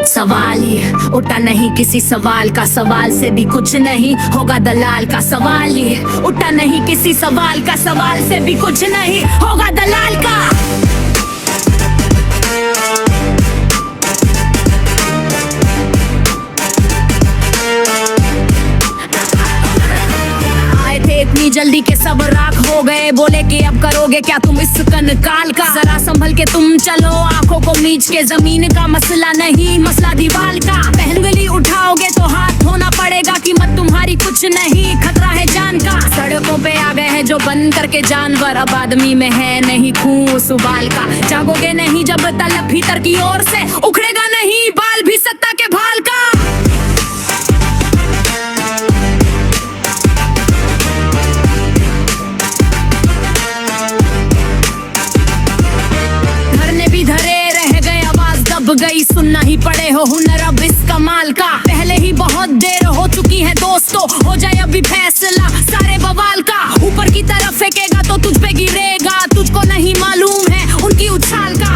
सवाल ये उठा नहीं किसी सवाल का, सवाल से भी कुछ नहीं होगा दलाल का। सवाल ये उठा नहीं किसी सवाल का, सवाल से भी कुछ नहीं होगा दलाल का। इतनी जल्दी के सब राख हो गए, बोले कि अब करोगे क्या तुम इस कंकाल का। जरा संभल के तुम चलो, आंखों को मीच के, जमीन का मसला नहीं मसला दीवार का। पहलुगली उठाओगे तो हाथ धोना पड़ेगा, कीमत तुम्हारी कुछ नहीं खतरा है जान का। सड़कों पे आ गए हैं जो बन करके जानवर, अब आदमी में है नहीं खून उस उबाल का। जागोगे नहीं जब तलब भीतर की ओर से, उखड़ेगा नहीं बाल भी सत्ता के भाल का। गई सुनना ही पड़े हो हुनर अब इस कमाल का। पहले ही बहुत देर हो चुकी है दोस्तों, हो जाए अभी फैसला सारे बवाल का। ऊपर की तरफ फेंकेगा तो तुझ पे गिरेगा, तुझको नहीं मालूम है उनकी उछाल का।